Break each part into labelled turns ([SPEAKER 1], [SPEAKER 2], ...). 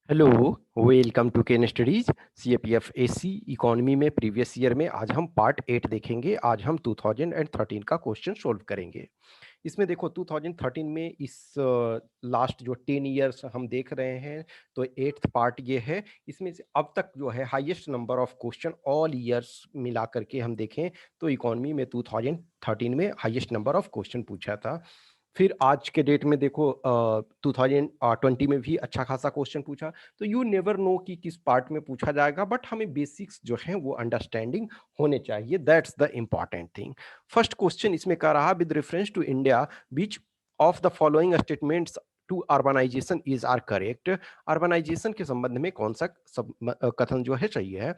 [SPEAKER 1] Hello, welcome to Ken studies. CAPF AC economy में previous year में आज हम पार्ट 8 देखेंगे। आज हम 2013 का क्वेश्चन सोल्व करेंगे। इसमें देखो 2013 में इस लास्ट जो 10 इयर्स हम देख रहे हैं, तो 8th पार्ट ये है। इसमें से अब तक जो है highest number of question all years मिला करके हम देखें तो इकोनॉमी में 2013 में हाईएस्ट नंबर ऑफ क्वेश्चन पूछा था। फिर आज के डेट में देखो 2020 में भी अच्छा खासा क्वेश्चन पूछा। तो यू नेवर नो कि किस पार्ट में पूछा जाएगा, बट हमें बेसिक्स जो है वो अंडरस्टैंडिंग होने चाहिए। That's the important thing. First question इसमें कह रहा with reference to India which of the following statements to urbanization is are correct. Urbanization के संबंध में कौन सा कथन जो है सही है।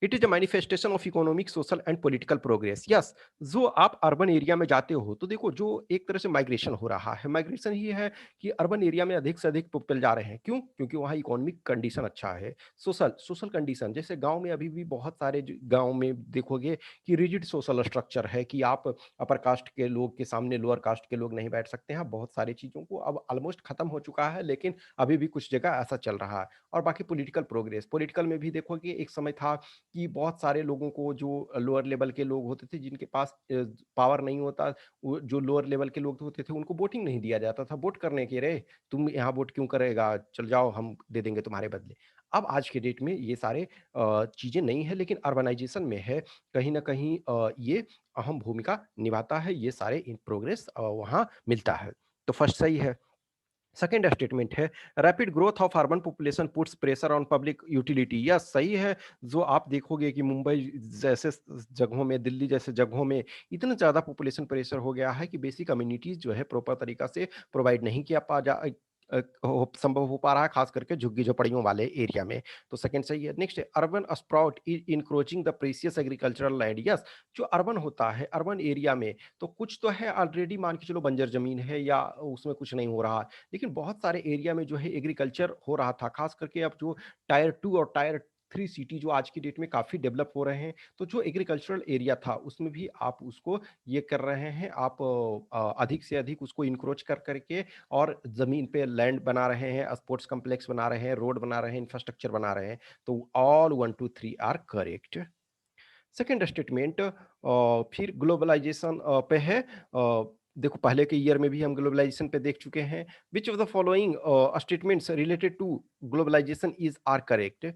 [SPEAKER 1] It is a manifestation of economic, social and political progress. Yes, जो आप अर्बन एरिया में जाते हो तो देखो जो एक तरह से माइग्रेशन हो रहा है, माइग्रेशन ही है कि अर्बन एरिया में अधिक से अधिक पीपल जा रहे हैं। क्यों? क्योंकि वहाँ इकोनॉमिक कंडीशन अच्छा है। सोशल सोशल कंडीशन, जैसे गांव में अभी भी बहुत सारे गांव में देखोगे कि रिजिड सोशल स्ट्रक्चर है कि आप अपर कास्ट के लोग के सामने लोअर कास्ट के लोग नहीं बैठ सकते हैं। बहुत सारी चीज़ों को अब ऑलमोस्ट खत्म हो चुका है, लेकिन अभी भी कुछ जगह ऐसा चल रहा है। और बाकी पॉलिटिकल प्रोग्रेस, पॉलिटिकल में भी देखोगे एक समय था कि बहुत सारे लोगों को, जो लोअर लेवल के लोग होते थे जिनके पास पावर नहीं होता, जो लोअर लेवल के लोग होते थे उनको वोटिंग नहीं दिया जाता था। वोट करने के रे तुम यहाँ वोट क्यों करेगा, चल जाओ हम दे देंगे तुम्हारे बदले। अब आज के डेट में ये सारे चीजें नहीं है, लेकिन अर्बनाइजेशन में है। कहीं ना कहीं ये अहम भूमिका निभाता है। ये सारे इन प्रोग्रेस वहाँ मिलता है। तो फर्स्ट सही है। सेकेंड स्टेटमेंट है rapid growth of urban population puts pressure on public utility. यह सही है। जो आप देखोगे कि मुंबई जैसे जगहों में, दिल्ली जैसे जगहों में इतना ज़्यादा पॉपुलेशन प्रेशर हो गया है कि बेसिक कम्युनिटीज़ जो है प्रॉपर तरीका से प्रोवाइड नहीं किया पा जा संभव हो पा रहा है, खास करके झुग्गी झोपड़ियों वाले एरिया में। तो सेकंड सही है। नेक्स्ट है urban sprout encroaching the precious agricultural land. Yes, जो अर्बन होता है, अर्बन एरिया में तो कुछ तो है ऑलरेडी, मान के चलो बंजर जमीन है या उसमें कुछ नहीं हो रहा, लेकिन बहुत सारे एरिया में जो है एग्रीकल्चर हो रहा था। खास करके अब जो टायर 2 और टायर 3 सिटी जो आज की डेट में काफ़ी डेवलप हो रहे हैं, तो जो एग्रीकल्चरल एरिया था उसमें भी आप उसको ये कर रहे हैं, आप अधिक से अधिक उसको इंक्रोच कर करके और ज़मीन पे लैंड बना रहे हैं, स्पोर्ट्स कॉम्प्लेक्स बना रहे हैं, रोड बना रहे हैं, इंफ्रास्ट्रक्चर बना रहे हैं। तो all 1 2 3 are correct. Second statement फिर ग्लोबलाइजेशन पे है। देखो पहले के ईयर में भी हम ग्लोबलाइजेशन पे देख चुके हैं। Which of the following statements related to globalisation is are correct.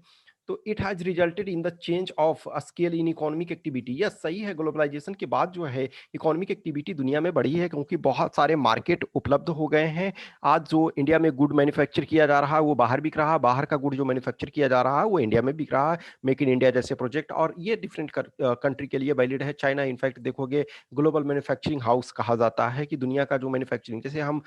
[SPEAKER 1] तो it has resulted in the change of scale in economic activity. यह सही है। ग्लोबलाइजेशन के बाद जो है इकोनॉमिक एक्टिविटी दुनिया में बढ़ी है, क्योंकि बहुत सारे मार्केट उपलब्ध हो गए हैं। आज जो इंडिया में गुड मैन्युफैक्चर किया जा रहा है वो बाहर बिक रहा है, बाहर का गुड जो मैन्युफैक्चर किया जा रहा है वो इंडिया में बिक रहा है। मेक इन इंडिया जैसे प्रोजेक्ट, और ये डिफरेंट कंट्री के लिए वैलिड है। चाइना इनफैक्ट देखोगे ग्लोबल मैन्युफैक्चरिंग हाउस कहा जाता है कि दुनिया का जो मैन्युफैक्चरिंग, जैसे हम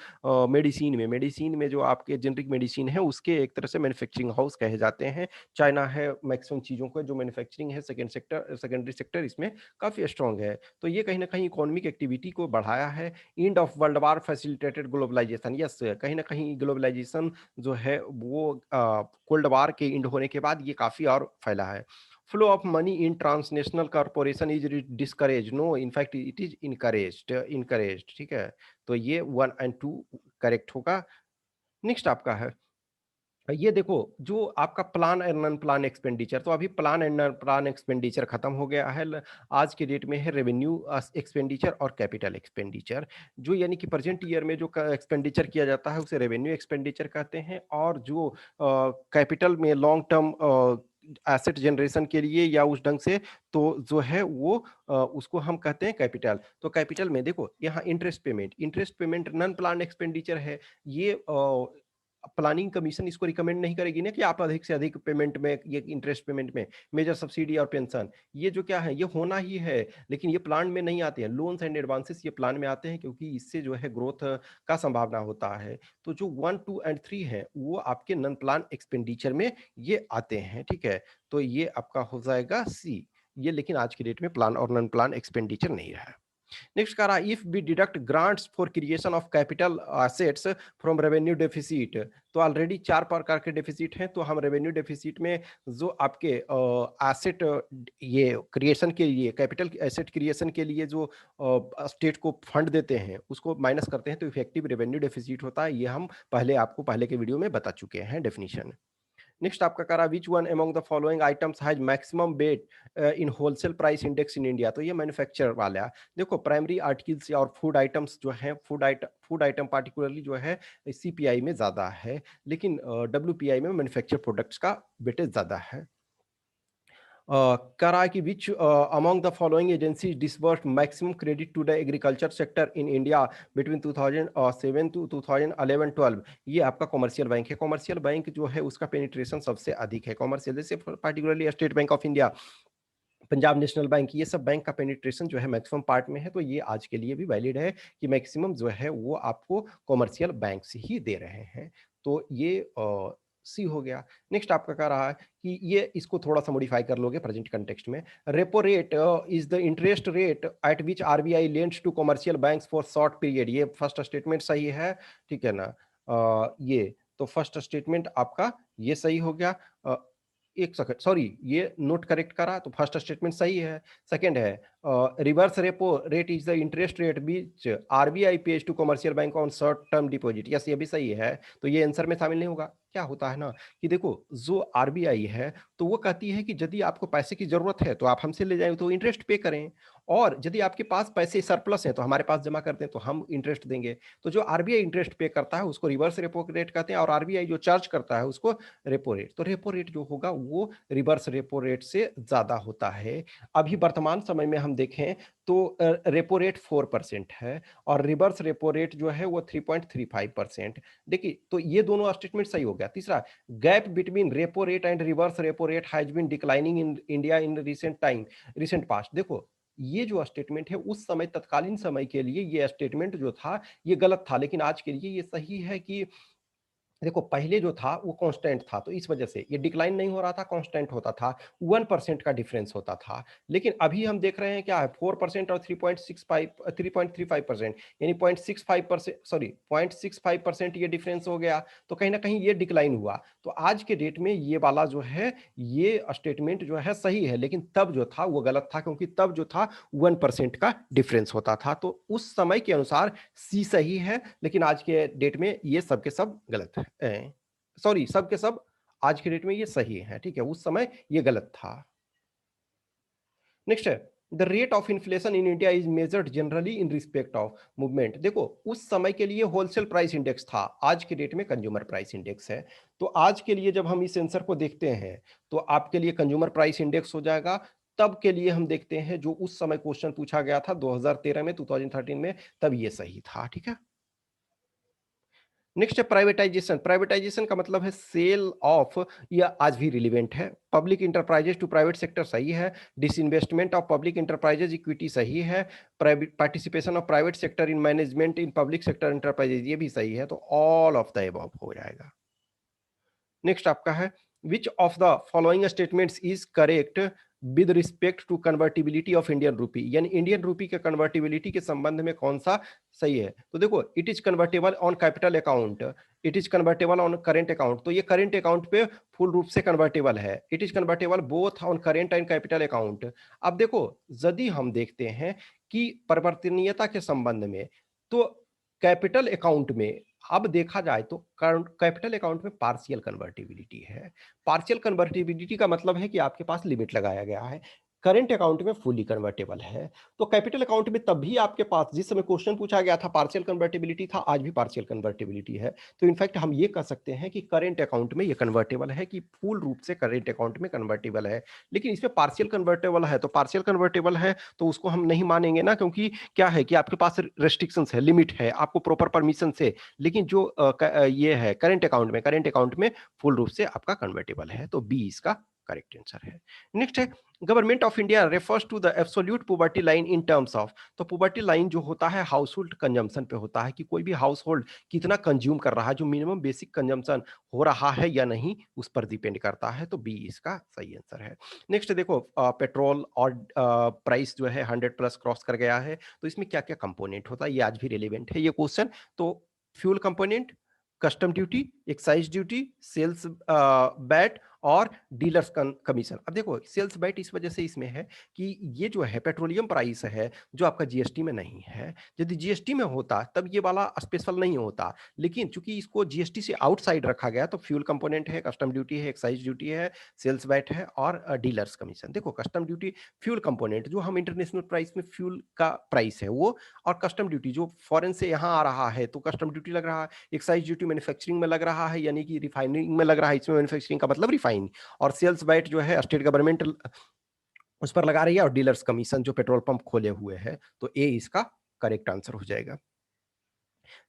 [SPEAKER 1] मेडिसिन में जो आपके जेनरिक मेडिसिन है उसके एक तरह से मैन्युफैक्चरिंग हाउस कहे जाते हैं। चाइना है मैक्सिमम चीज़ों को जो मैन्युफैक्चरिंग है, सेकेंडरी सेक्टर इसमें काफ़ी स्ट्रांग है। तो ये कहीं ना कहीं इकोनॉमिक एक्टिविटी को बढ़ाया है। End of world war facilitated globalization. Yes, कहीं ना कहीं ग्लोबलाइजेशन जो है वो कोल्ड वार के एंड होने के बाद ये काफ़ी और फैला है। Flow of money in transnational corporation is discourage. No, in fact it is encouraged. ठीक है, तो ये 1 एंड 2 करेक्ट होगा। नेक्स्ट आपका है, ये देखो जो आपका plan and non plan expenditure, तो अभी plan and non plan expenditure खत्म हो गया है। आज के डेट में है रेवेन्यू एक्सपेंडिचर और कैपिटल एक्सपेंडिचर। जो यानी कि प्रेजेंट ईयर में जो एक्सपेंडिचर किया जाता है उसे रेवेन्यू एक्सपेंडिचर कहते हैं, और जो कैपिटल में लॉन्ग टर्म एसेट जनरेशन के लिए या उस ढंग से, तो जो है वो उसको हम कहते हैं कैपिटल। तो कैपिटल में देखो यहाँ interest payment non plan expenditure है। ये प्लानिंग कमीशन इसको रिकमेंड नहीं करेगी ना कि आप अधिक से अधिक पेमेंट में, ये इंटरेस्ट पेमेंट में, मेजर सब्सिडी और पेंशन, ये जो क्या है ये होना ही है। लेकिन ये प्लान में नहीं आते हैं। लोन्स एंड एडवांसेस ये प्लान में आते हैं, क्योंकि इससे जो है ग्रोथ का संभावना होता है। तो जो 1 2 एंड 3 है वो आपके नॉन प्लान एक्सपेंडिचर में ये आते हैं। ठीक है, तो ये आपका हो जाएगा सी। ये लेकिन आज की डेट में प्लान और नॉन प्लान एक्सपेंडिचर नहीं रहा। नेक्स्ट कह रहा है if we deduct grants for creation of capital assets from revenue deficit. तो ऑलरेडी 4 प्रकार के डेफिसिट हैं, तो हम रेवेन्यू डेफिसिट में जो आपके एसेट ये क्रिएशन के लिए, कैपिटल एसेट क्रिएशन के लिए जो स्टेट को फंड देते हैं उसको माइनस करते हैं, तो इफेक्टिव रेवेन्यू डेफिसिट होता है। ये हम पहले आपको पहले के वीडियो में बता चुके हैं डेफिनेशन। नेक्स्ट आपका कह रहा है which one among the following items has maximum weight in wholesale price index in India. तो ये मैन्युफैक्चरर वाला है। देखो प्राइमरी आर्टिकल्स और फूड आइटम्स जो है, फूड आइटम पार्टिकुलरली जो है सीपीआई में ज्यादा है, लेकिन डब्ल्यूपीआई में मैन्युफैक्चर प्रोडक्ट्स का वेटेज ज्यादा है। करा कि which among the following agencies disbursed maximum credit to the agriculture sector in India between 2007 to 2011-12। ये आपका कॉमर्शियल बैंक है। कॉमर्शियल बैंक जो है उसका पेनिट्रेशन सबसे अधिक है। कॉमर्शियल जैसे particularly state bank of India, Punjab national bank, ये सब बैंक का पेनिट्रेशन जो है मैक्सिमम पार्ट में है। तो ये आज के लिए भी वैलिड है कि मैक्सिमम जो है वो आपको कॉमर्शियल बैंक से ही दे रहे हैं। तो ये सी हो गया। नेक्स्ट आपका कह रहा है कि ये इसको थोड़ा सा मॉडिफाई कर लोगे प्रेजेंट कंटेक्स्ट में। Repo rate is the interest rate at which RBI lends to commercial banks for short period. ये फर्स्ट स्टेटमेंट सही है, ठीक है ना। ये तो फर्स्ट स्टेटमेंट आपका ये सही हो गया। एक सेकंड, सॉरी, ये नोट करेक्ट करा तो फर्स्ट स्टेटमेंट सही है। सेकंड है reverse repo rate is the interest rate which RBI pays to commercial bank on short term deposit. Yes, ये भी सही है। तो ये आंसर में शामिल नहीं होगा। क्या होता है ना कि देखो जो आरबीआई है तो वो कहती है कि यदि आपको पैसे की जरूरत है तो आप हमसे ले जाएं तो इंटरेस्ट पे करें, और यदि आपके पास पैसे सरप्लस हैं तो हमारे पास जमा कर दें तो हम इंटरेस्ट देंगे। तो जो आरबीआई इंटरेस्ट पे करता है उसको रिवर्स रेपो रेट कहते हैं, और आरबीआई जो चार्ज करता है उसको रेपो रेट। तो रेपो रेट जो होगा वो रिवर्स रेपो रेट से ज्यादा होता है। अभी वर्तमान समय में हम देखें तो रेपो रेट 4% है और रिवर्स रेपो रेट जो है वो 3.35%। देखिए तो ये दोनों स्टेटमेंट सही हो गया। तीसरा, gap between repo rate and reverse repo rate has been declining in India in recent past. देखो ये जो स्टेटमेंट है उस समय तत्कालीन समय के लिए ये स्टेटमेंट जो था ये गलत था, लेकिन आज के लिए ये सही है कि देखो पहले जो था वो कांस्टेंट था तो इस वजह से ये डिक्लाइन नहीं हो रहा था, कांस्टेंट होता था, 1% का डिफरेंस होता था। लेकिन अभी हम देख रहे हैं क्या है, 4% और 3.35% यानी 0.65%, सॉरी 0.65% ये डिफरेंस हो गया। तो कहीं ना कहीं ये डिक्लाइन हुआ। तो आज के डेट में ये वाला जो है ये स्टेटमेंट जो है सही है, लेकिन तब जो था वो गलत था, क्योंकि तब जो था 1% का डिफरेंस होता था। तो उस समय के अनुसार सी सही है, लेकिन आज के डेट में ये सब के सब गलत है। सॉरी, सब के सब आज के डेट में ये सही है, ठीक है, उस समय ये गलत था। नेक्स्ट है the rate of inflation in India is measured generally in respect of movement. देखो उस समय के लिए होलसेल प्राइस इंडेक्स था, आज के डेट में कंज्यूमर प्राइस इंडेक्स है। तो आज के लिए जब हम इस आंसर को देखते हैं तो आपके लिए कंज्यूमर प्राइस इंडेक्स हो जाएगा। तब के लिए हम देखते हैं जो उस समय क्वेश्चन पूछा गया था 2013 में, 2013 में, तब ये सही था, ठीक है। नेक्स्ट है प्राइवेटाइजेशन। प्राइवेटाइजेशन का मतलब है सेल ऑफ, या आज भी रिलीवेंट है, public enterprises to private sector सही है, disinvestment of public enterprises equity सही है, participation of private sector in management in public sector enterprises ये भी सही है। तो ऑल ऑफ द अबव हो जाएगा। नेक्स्ट आपका है which of the following statements is correct with respect to convertibility of Indian rupee, यानी इंडियन रूपी के कन्वर्टिबिलिटी के संबंध में कौन सा सही है। तो देखो it is convertible on capital account, it is convertible on current account, तो ये करेंट अकाउंट पे फुल रूप से कन्वर्टेबल है। It is convertible both on current and capital account. अब देखो यदि हम देखते हैं कि परिवर्तनीयता के संबंध में, तो कैपिटल अकाउंट में अब देखा जाए तो कैपिटल अकाउंट में पार्शियल कन्वर्टिबिलिटी है। पार्शियल कन्वर्टिबिलिटी का मतलब है कि आपके पास लिमिट लगाया गया है। करेंट अकाउंट में फुली कन्वर्टेबल है। तो कैपिटल अकाउंट में तब भी आपके पास जिस समय क्वेश्चन पूछा गया था पार्शियल कन्वर्टिबिलिटी था, आज भी पार्शियल कन्वर्टिबिलिटी है। तो इनफैक्ट हम ये कह सकते हैं कि करेंट अकाउंट में ये कन्वर्टेबल है, कि फुल रूप से करेंट अकाउंट में कन्वर्टेबल है। लेकिन इसमें पार्शियल कन्वर्टेबल है, तो पार्शियल कन्वर्टेबल है तो उसको हम नहीं मानेंगे ना, क्योंकि क्या है कि आपके पास रेस्ट्रिक्शंस है, लिमिट है, आपको प्रॉपर परमिशन से। लेकिन जो ये है करेंट अकाउंट में फुल रूप से आपका कन्वर्टेबल है। तो बी इसका करेक्ट आंसर है। नेक्स्ट है government of India refers to the absolute poverty line in terms of. तो पॉवर्टी लाइन जो होता है हाउस होल्ड कंजम्पशन पे होता है, कि कोई भी हाउस होल्ड कितना कंज्यूम कर रहा है, जो मिनिमम बेसिक कंजम्पशन हो रहा है या नहीं उस पर डिपेंड करता है। तो बी इसका सही आंसर है। नेक्स्ट देखो पेट्रोल और प्राइस जो है 100+ क्रॉस कर गया है, तो इसमें क्या क्या कंपोनेंट होता है, ये आज भी रिलेवेंट है ये क्वेश्चन। तो fuel component, custom duty, excise duty, sales VAT और डीलर्स कमीशन। अब देखो सेल्स बैट इस वजह से इसमें है कि ये जो है पेट्रोलियम प्राइस है जो आपका जीएसटी में नहीं है। यदि जीएसटी में होता तब ये वाला स्पेशल नहीं होता, लेकिन चूंकि इसको जीएसटी से आउटसाइड रखा गया तो फ्यूल कंपोनेंट है, कस्टम ड्यूटी है, एक्साइज ड्यूटी है, सेल्स वैट है और डीलर्स कमीशन। देखो कस्टम ड्यूटी फ्यूल कंपोनेंट जो हम इंटरनेशनल प्राइस में फ्यूल का प्राइस है वो, और कस्टम ड्यूटी जो फॉरेन से यहाँ आ रहा है तो कस्टम ड्यूटी लग रहा है, एक्साइज ड्यूटी मैन्युफैक्चरिंग में लग रहा है यानी कि रिफाइनिंग में लग रहा है, इसमें मैन्युफैक्चरिंग का मतलब रिफाइन, और सेल्स वैट जो है स्टेट गवर्नमेंट उस पर लगा रही है, और डीलर्स कमीशन जो पेट्रोल पंप खोले हुए हैं। तो ए इसका करेक्ट आंसर हो जाएगा।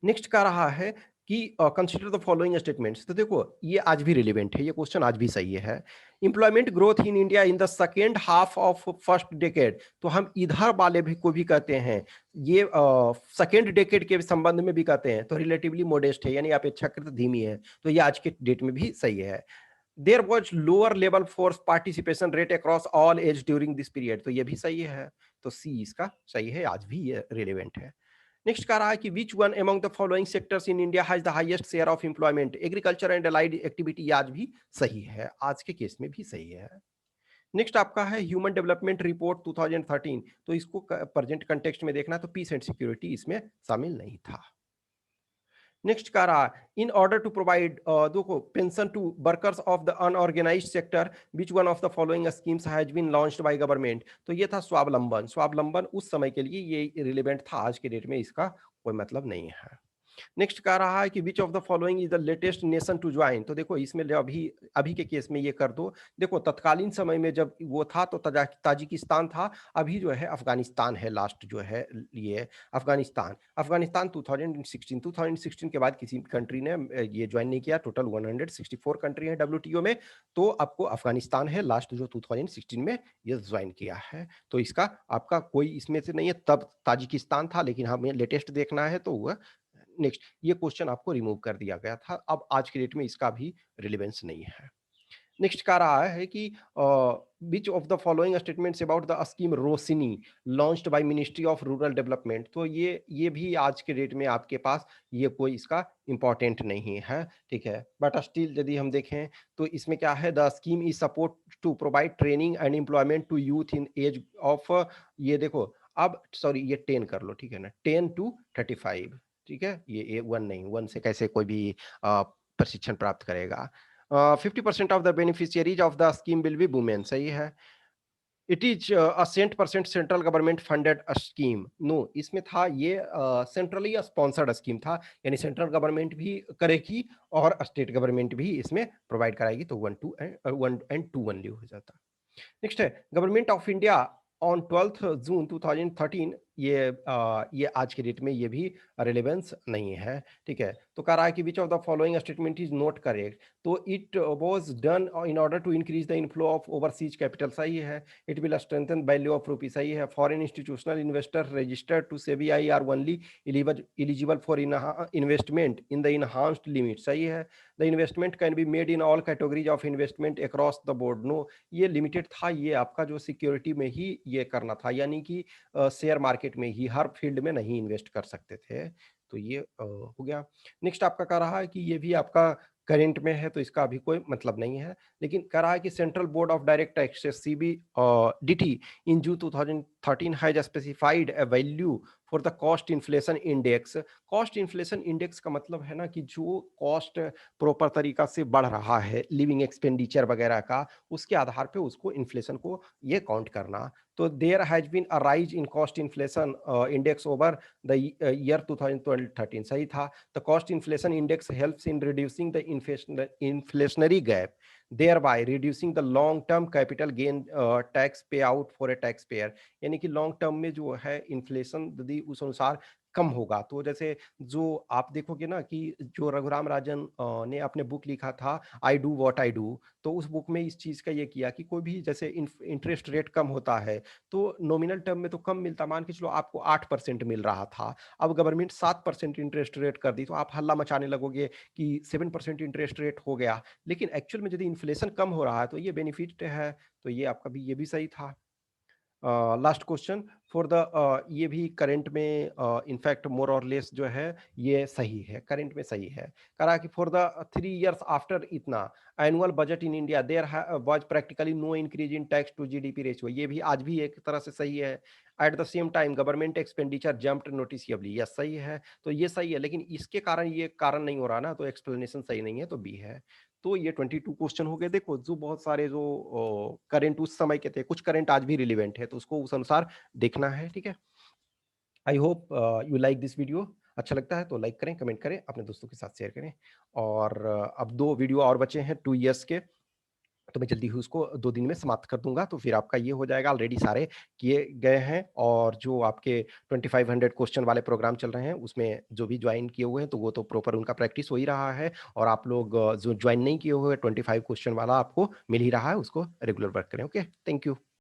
[SPEAKER 1] नेक्स्ट का रहा है कि कंसीडर द फॉलोइंग स्टेटमेंट्स। तो देखो ये आज भी रिलेवेंट है, ये क्वेश्चन आज भी सही है। Employment growth in India in the second half of first decade, तो हम इधर वाले भी को भी कहते हैं, ये सेकेंड डेकेड के संबंध में भी कहते हैं, तो रिलेटिवली मोडेस्ट है यानी अपेक्षाकृत धीमी है, तो ये आज के डेट में भी सही है। There was lower level force participation rate across all age during this period, तो ये भी सही है, तो सी इसका सही है, आज भी ये रिलेवेंट है। नेक्स्ट कह रहा है कि which one among the following sectors in India has the highest share of employment, agriculture and allied activity, आज भी सही है, आज के केस में भी सही है। नेक्स्ट आपका है ह्यूमन डेवलपमेंट रिपोर्ट 2013, तो इसको प्रेजेंट कंटेक्स्ट में देखना, तो पीस एंड सिक्योरिटी इसमें शामिल नहीं था। नेक्स्ट कह रहा इन ऑर्डर टू प्रोवाइड देखो pension to workers of the unorganized sector which one of the following schemes has been launched by government, तो ये था स्वावलंबन। स्वावलंबन उस समय के लिए ये रिलेवेंट था, आज के डेट में इसका कोई मतलब नहीं है। नेक्स्ट कह रहा है कि which of the following is the latest nation to join, तो देखो इसमें अभी अभी के केस में ये कर दो। देखो तत्कालीन समय में जब वो था तो ताजिकिस्तान था, अभी जो है अफगानिस्तान है, लास्ट जो है ये अफगानिस्तान। अफगानिस्तान 2016 के बाद किसी कंट्री ने ये ज्वाइन नहीं किया, टोटल 164 कंट्री है डब्ल्यूटीओ में, तो आपको अफगानिस्तान है लास्ट जो 2016 में ये ज्वाइन किया है, तो इसका आपका कोई इसमें से नहीं है, तब ताजिकिस्तान था, लेकिन हमें लेटेस्ट देखना है तो वह नेक्स्ट, ये क्वेश्चन आपको रिमूव कर दिया गया था, अब आज के डेट में इसका भी रिलेवेंस नहीं है। नेक्स्ट कह रहा है कि which of the following statements about the scheme Roshni launched by ministry of rural development, तो ये भी आज के डेट में आपके पास ये कोई इसका इंपॉर्टेंट नहीं है, ठीक है, बट स्टिल यदि हम देखें तो इसमें क्या है, the scheme is support to provide training and employment to youth in age of, ये देखो अब सॉरी ये 10 कर लो, ठीक है ना, 10 to 35, ठीक है, ये 1 नहीं, 1 से कैसे कोई भी प्रशिक्षण प्राप्त करेगा। 50% of the beneficiaries of the scheme will be women, सही है। It is a % central government funded scheme, no, इसमें था ये सेंट्रली स्पॉन्सर्ड स्कीम था, यानी सेंट्रल गवर्नमेंट भी करेगी और स्टेट गवर्नमेंट भी इसमें प्रोवाइड कराएगी, तो 1 and 2 हो जाता। नेक्स्ट है गवर्नमेंट ऑफ इंडिया ऑन 12 जून 2013, ये आज के डेट में ये भी रिलेवेंस नहीं है, ठीक है, तो कह रहा है कि which of the following statement is not correct, तो it was done in order to increase the inflow of overseas capital, सही है। It will strengthen value of rupee, सही है। Foreign institutional investor registered to SEBI are only eligible for investment in the enhanced limit, सही है। The investment can be made in all categories of investment across the board, no, ये limited था, ये आपका जो security में ही ये करना था, यानी कि शेयर मार्केट में ही, हर फील्ड में नहीं इन्वेस्ट कर सकते थे, तो ये हो गया। नेक्स्ट आपका कह रहा है कि ये भी आपका करेंट में है, तो इसका अभी कोई मतलब नहीं है, लेकिन कह रहा है कि central board of direct taxes CBDT in June 2013 has specified a value for the cost inflation index. Cost inflation index का मतलब है ना कि जो कॉस्ट प्रॉपर तरीका से बढ़ रहा है लिविंग एक्सपेंडिचर वगैरह का, उसके आधार पे उसको इन्फ्लेशन को ये काउंट करना, तो there has been a rise in cost inflation index over the year 2013, सही था। The cost inflation index helps in reducing the inflationary gap, thereby reducing the long term capital gain tax payout for a taxpayer, यानी कि long term में जो है inflation यदि उस अनुसार कम होगा, तो जैसे जो आप देखोगे ना कि जो रघुराम राजन ने अपने बुक लिखा था I do what I do, तो उस बुक में इस चीज का ये किया कि कोई भी जैसे इंटरेस्ट रेट कम होता है तो नॉमिनल टर्म में तो कम मिलता, मान के चलो आपको 8% मिल रहा था, अब गवर्नमेंट 7% इंटरेस्ट रेट कर दी, तो आप हल्ला मचाने लगोगे कि 7% इंटरेस्ट रेट हो गया, लेकिन एक्चुअल में यदि इन्फ्लेशन कम हो रहा है तो ये बेनिफिट है, तो ये आपका भी ये भी सही था। लास्ट क्वेश्चन, फॉर द ये भी करंट में इनफैक्ट मोर और लेस जो है ये सही है, करंट में सही है। करा कि फॉर द 3 इयर्स आफ्टर इतना annual budget in India there was practically no increase in tax to GDP ratio, ये भी आज भी एक तरह से सही है। At the same time government expenditure jumped noticeably, yes सही है। तो ये सही है, लेकिन इसके कारण ये कारण नहीं हो रहा ना, तो एक्सप्लेनेशन सही नहीं है, तो बी है। तो ये 22 क्वेश्चन हो गए। देखो जो बहुत सारे जो करंट उस समय के थे, कुछ करंट आज भी रिलेवेंट है, तो उसको उस अनुसार देखना है, ठीक है। I hope you like this video. अच्छा लगता है तो लाइक करें, कमेंट करें, अपने दोस्तों के साथ शेयर करें। और अब 2 वीडियो और बचे हैं 2 इयर्स के, तो मैं जल्दी ही उसको 2 दिन में समाप्त कर दूँगा, तो फिर आपका ये हो जाएगा। ऑलरेडी सारे किए गए हैं, और जो आपके 2500 क्वेश्चन वाले प्रोग्राम चल रहे हैं, उसमें जो भी जॉइन किए हुए हैं, तो वो तो प्रॉपर उनका प्रैक्टिस हो ही रहा है। और आप लोग जो जॉइन नहीं किए हुए हैं, 25 क्वेश्चन वाला आपको मिल ही रहा है, उसको रेगुलर वर्क करें। Okay, thank you.